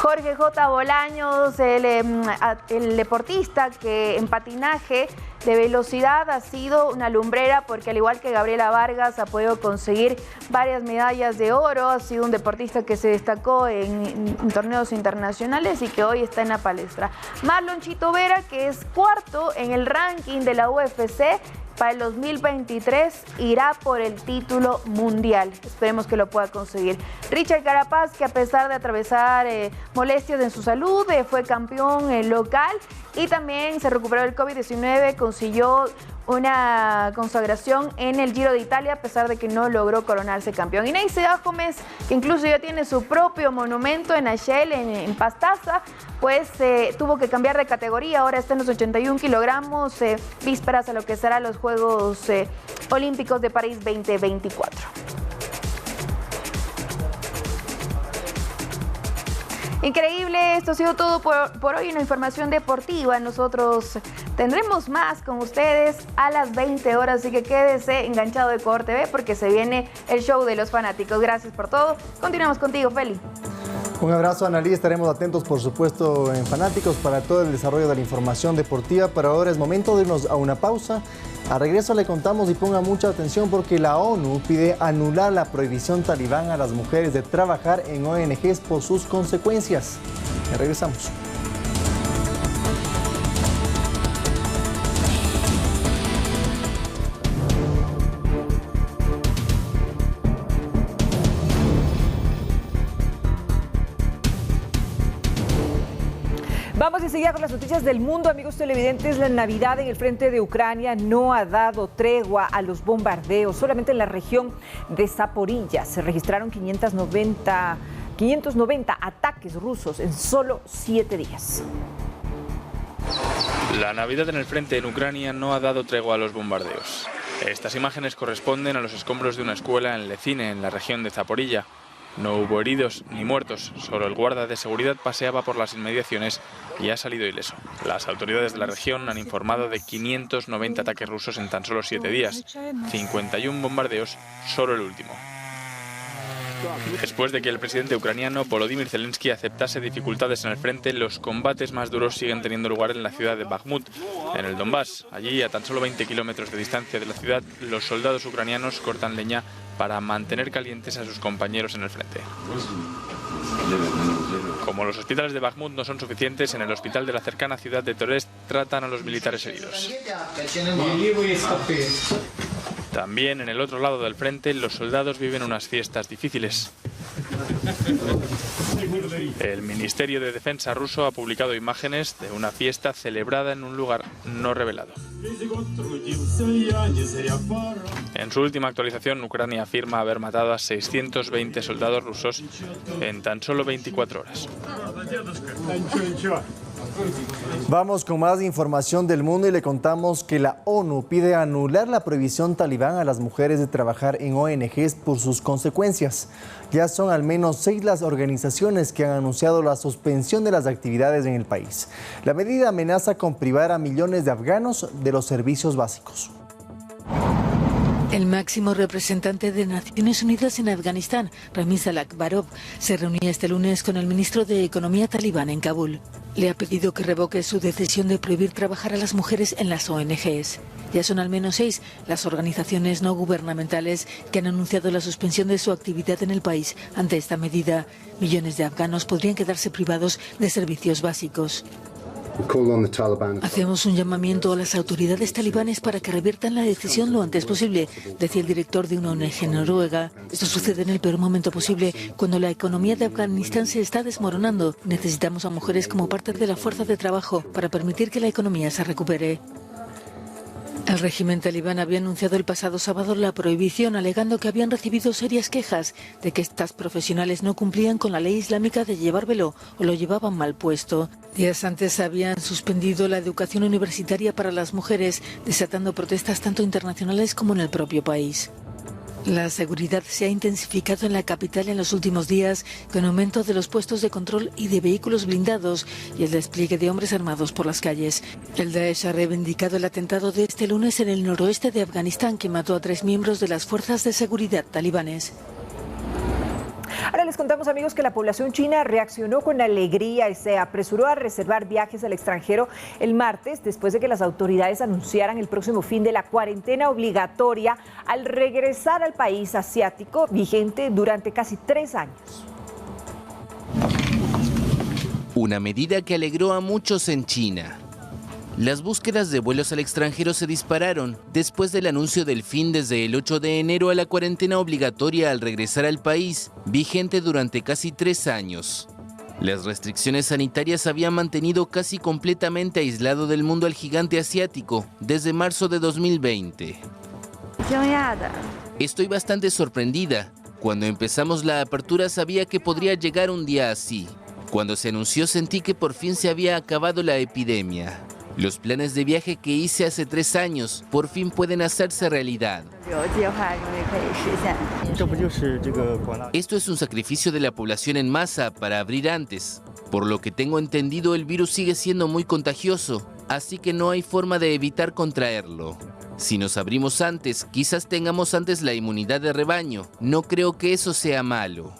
Jorge J. Bolaños, el deportista que en patinaje de velocidad ha sido una lumbrera, porque al igual que Gabriela Vargas ha podido conseguir varias medallas de oro, ha sido un deportista que se destacó en torneos internacionales y que hoy está en la palestra. Marlon Chito Vera, que es cuarto en el ranking de la UFC, para el 2023 irá por el título mundial. Esperemos que lo pueda conseguir. Richard Carapaz, que a pesar de atravesar molestias en su salud, fue campeón local y también se recuperó del COVID-19, consiguió una consagración en el Giro de Italia a pesar de que no logró coronarse campeón. Y Neisy Gómez, que incluso ya tiene su propio monumento en Ashel, en Pastaza, pues tuvo que cambiar de categoría, ahora está en los 81 kilogramos, vísperas a lo que serán los Juegos Olímpicos de París 2024. Increíble, esto ha sido todo por hoy en la información deportiva. Nosotros tendremos más con ustedes a las 20 horas, así que quédese enganchado de Ecuador TV porque se viene el show de los fanáticos. Gracias por todo. Continuamos contigo, Feli. Un abrazo, Analí. Estaremos atentos, por supuesto, en Fanáticos para todo el desarrollo de la información deportiva. Pero ahora es momento de irnos a una pausa. A regreso le contamos y ponga mucha atención porque la ONU pide anular la prohibición talibán a las mujeres de trabajar en ONGs por sus consecuencias. Ya regresamos. Vamos enseguida con las noticias del mundo, amigos televidentes. La Navidad en el frente de Ucrania no ha dado tregua a los bombardeos. Solamente en la región de Zaporilla se registraron 590 ataques rusos en solo 7 días. La Navidad en el frente en Ucrania no ha dado tregua a los bombardeos. Estas imágenes corresponden a los escombros de una escuela en Lecine, en la región de Zaporilla. No hubo heridos ni muertos, solo el guarda de seguridad paseaba por las inmediaciones y ha salido ileso. Las autoridades de la región han informado de 590 ataques rusos en tan solo 7 días, 51 bombardeos, solo el último. Después de que el presidente ucraniano Volodymyr Zelensky aceptase dificultades en el frente, los combates más duros siguen teniendo lugar en la ciudad de Bakhmut, en el Donbass. Allí, a tan solo 20 kilómetros de distancia de la ciudad, los soldados ucranianos cortan leña para mantener calientes a sus compañeros en el frente. Como los hospitales de Bakhmut no son suficientes, en el hospital de la cercana ciudad de Torez tratan a los militares heridos. También en el otro lado del frente, los soldados viven unas fiestas difíciles. El Ministerio de Defensa ruso ha publicado imágenes de una fiesta celebrada en un lugar no revelado. En su última actualización, Ucrania afirma haber matado a 620 soldados rusos en tan solo 24 horas. Vamos con más información del mundo y le contamos que la ONU pide anular la prohibición talibán a las mujeres de trabajar en ONGs por sus consecuencias. Ya son al menos 6 las organizaciones que han anunciado la suspensión de las actividades en el país. La medida amenaza con privar a millones de afganos de los servicios básicos. El máximo representante de Naciones Unidas en Afganistán, Ramiz Al-Akbarov, se reunía este lunes con el ministro de Economía talibán en Kabul. Le ha pedido que revoque su decisión de prohibir trabajar a las mujeres en las ONGs. Ya son al menos 6 las organizaciones no gubernamentales que han anunciado la suspensión de su actividad en el país. Ante esta medida, millones de afganos podrían quedarse privados de servicios básicos. Hacemos un llamamiento a las autoridades talibanes para que reviertan la decisión lo antes posible, decía el director de una ONG noruega. Esto sucede en el peor momento posible, cuando la economía de Afganistán se está desmoronando. Necesitamos a mujeres como parte de la fuerza de trabajo para permitir que la economía se recupere. El régimen talibán había anunciado el pasado sábado la prohibición, alegando que habían recibido serias quejas de que estas profesionales no cumplían con la ley islámica de llevar velo o lo llevaban mal puesto. Días antes habían suspendido la educación universitaria para las mujeres, desatando protestas tanto internacionales como en el propio país. La seguridad se ha intensificado en la capital en los últimos días, con aumento de los puestos de control y de vehículos blindados y el despliegue de hombres armados por las calles. El Daesh ha reivindicado el atentado de este lunes en el noroeste de Afganistán, que mató a 3 miembros de las fuerzas de seguridad talibanes. Ahora les contamos, amigos, que la población china reaccionó con alegría y se apresuró a reservar viajes al extranjero el martes después de que las autoridades anunciaran el próximo fin de la cuarentena obligatoria al regresar al país asiático vigente durante casi 3 años. Una medida que alegró a muchos en China. Las búsquedas de vuelos al extranjero se dispararon después del anuncio del fin desde el 8 de enero a la cuarentena obligatoria al regresar al país, vigente durante casi 3 años. Las restricciones sanitarias habían mantenido casi completamente aislado del mundo al gigante asiático desde marzo de 2020. Estoy bastante sorprendida. Cuando empezamos la apertura sabía que podría llegar un día así. Cuando se anunció sentí que por fin se había acabado la epidemia. Los planes de viaje que hice hace 3 años por fin pueden hacerse realidad. Esto es un sacrificio de la población en masa para abrir antes. Por lo que tengo entendido, el virus sigue siendo muy contagioso, así que no hay forma de evitar contraerlo. Si nos abrimos antes, quizás tengamos antes la inmunidad de rebaño. No creo que eso sea malo.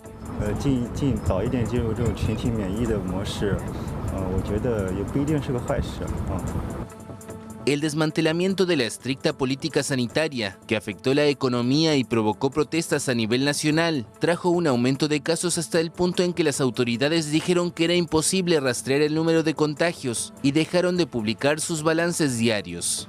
El desmantelamiento de la estricta política sanitaria, que afectó la economía y provocó protestas a nivel nacional, trajo un aumento de casos hasta el punto en que las autoridades dijeron que era imposible rastrear el número de contagios y dejaron de publicar sus balances diarios.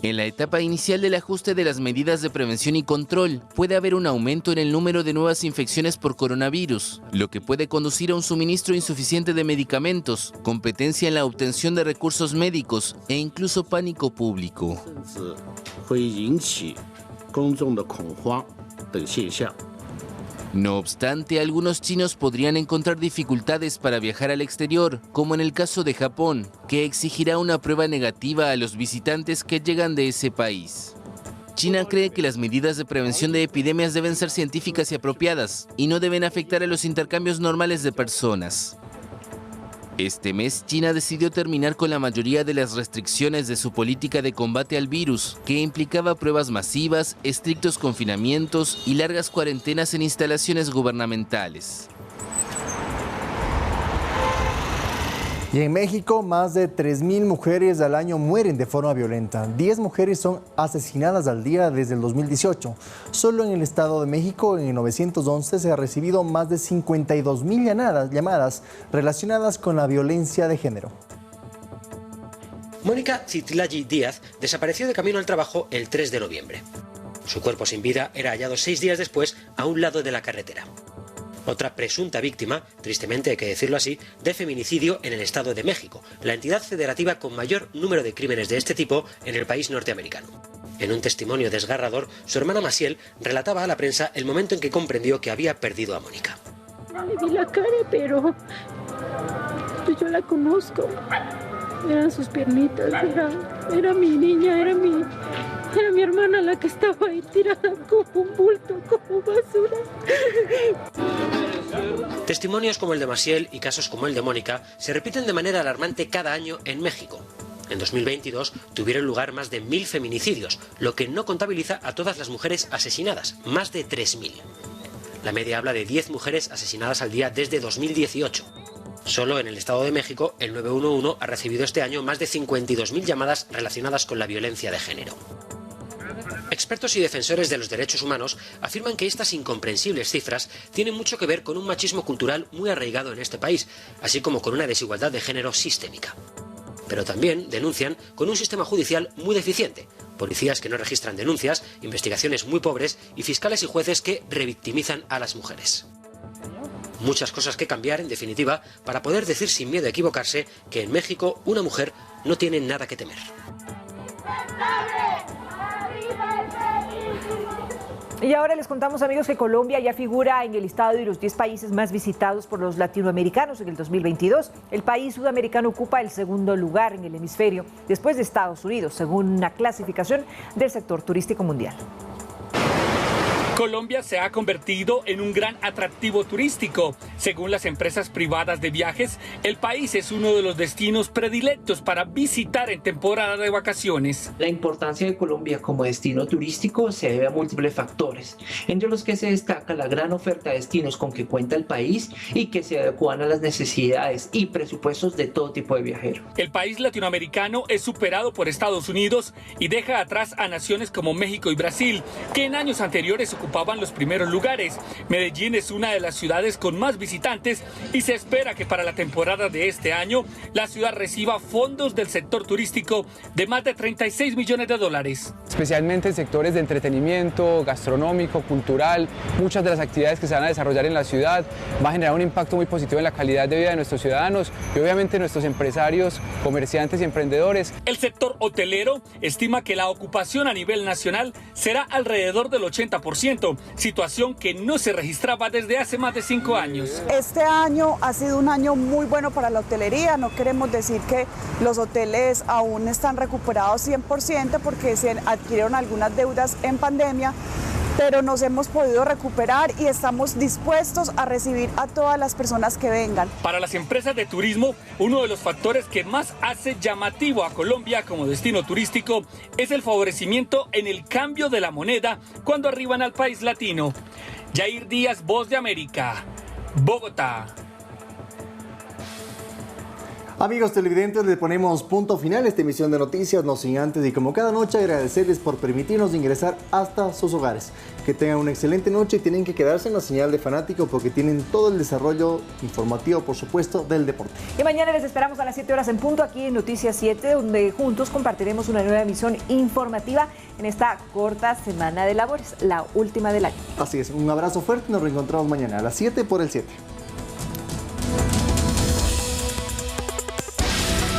En la etapa inicial del ajuste de las medidas de prevención y control, puede haber un aumento en el número de nuevas infecciones por coronavirus, lo que puede conducir a un suministro insuficiente de medicamentos, competencia en la obtención de recursos médicos e incluso pánico público. No obstante, algunos chinos podrían encontrar dificultades para viajar al exterior, como en el caso de Japón, que exigirá una prueba negativa a los visitantes que llegan de ese país. China cree que las medidas de prevención de epidemias deben ser científicas y apropiadas, y no deben afectar a los intercambios normales de personas. Este mes, China decidió terminar con la mayoría de las restricciones de su política de combate al virus, que implicaba pruebas masivas, estrictos confinamientos y largas cuarentenas en instalaciones gubernamentales. Y en México, más de 3.000 mujeres al año mueren de forma violenta. 10 mujeres son asesinadas al día desde el 2018. Solo en el Estado de México, en el 911, se ha recibido más de 52.000 llamadas relacionadas con la violencia de género. Mónica Citlali Díaz desapareció de camino al trabajo el 3 de noviembre. Su cuerpo sin vida era hallado 6 días después a un lado de la carretera. Otra presunta víctima, tristemente hay que decirlo así, de feminicidio en el Estado de México, la entidad federativa con mayor número de crímenes de este tipo en el país norteamericano. En un testimonio desgarrador, su hermana Maciel relataba a la prensa el momento en que comprendió que había perdido a Mónica. No le vi la cara, pero yo la conozco. Eran sus piernitas, era mi niña, era mi hermana la que estaba ahí tirada como un bulto, como basura. Testimonios como el de Maciel y casos como el de Mónica se repiten de manera alarmante cada año en México. En 2022 tuvieron lugar más de 1.000 feminicidios, lo que no contabiliza a todas las mujeres asesinadas, más de 3.000. La media habla de 10 mujeres asesinadas al día desde 2018. Solo en el Estado de México, el 911 ha recibido este año más de 52.000 llamadas relacionadas con la violencia de género. Expertos y defensores de los derechos humanos afirman que estas incomprensibles cifras tienen mucho que ver con un machismo cultural muy arraigado en este país, así como con una desigualdad de género sistémica. Pero también denuncian con un sistema judicial muy deficiente, policías que no registran denuncias, investigaciones muy pobres y fiscales y jueces que revictimizan a las mujeres. Muchas cosas que cambiar, en definitiva, para poder decir sin miedo a equivocarse que en México una mujer no tiene nada que temer. Y ahora les contamos, amigos, que Colombia ya figura en el listado de los 10 países más visitados por los latinoamericanos en el 2022. El país sudamericano ocupa el segundo lugar en el hemisferio, después de Estados Unidos, según una clasificación del sector turístico mundial. Colombia se ha convertido en un gran atractivo turístico. Según las empresas privadas de viajes, el país es uno de los destinos predilectos para visitar en temporada de vacaciones. La importancia de Colombia como destino turístico se debe a múltiples factores, entre los que se destaca la gran oferta de destinos con que cuenta el país y que se adecuan a las necesidades y presupuestos de todo tipo de viajero. El país latinoamericano es superado por Estados Unidos y deja atrás a naciones como México y Brasil, que en años anteriores ocupaban los primeros lugares. Medellín es una de las ciudades con más visitantes y se espera que para la temporada de este año la ciudad reciba fondos del sector turístico de más de 36 millones de dólares. Especialmente en sectores de entretenimiento, gastronómico, cultural, muchas de las actividades que se van a desarrollar en la ciudad va a generar un impacto muy positivo en la calidad de vida de nuestros ciudadanos y obviamente nuestros empresarios, comerciantes y emprendedores. El sector hotelero estima que la ocupación a nivel nacional será alrededor del 80%, situación que no se registraba desde hace más de 5 años. Este año ha sido un año muy bueno para la hotelería. No queremos decir que los hoteles aún están recuperados 100% porque se adquirieron algunas deudas en pandemia, pero nos hemos podido recuperar y estamos dispuestos a recibir a todas las personas que vengan. Para las empresas de turismo, uno de los factores que más hace llamativo a Colombia como destino turístico es el favorecimiento en el cambio de la moneda cuando arriban al país latino. Yair Díaz, Voz de América, Bogotá. Amigos televidentes, le ponemos punto final a esta emisión de noticias, no sin antes y como cada noche agradecerles por permitirnos ingresar hasta sus hogares. Que tengan una excelente noche y tienen que quedarse en la señal de Fanático porque tienen todo el desarrollo informativo, por supuesto, del deporte. Y mañana les esperamos a las 7 horas en punto aquí en Noticias 7, donde juntos compartiremos una nueva emisión informativa en esta corta semana de labores, la última del año. Así es, un abrazo fuerte y nos reencontramos mañana a las 7 por el 7.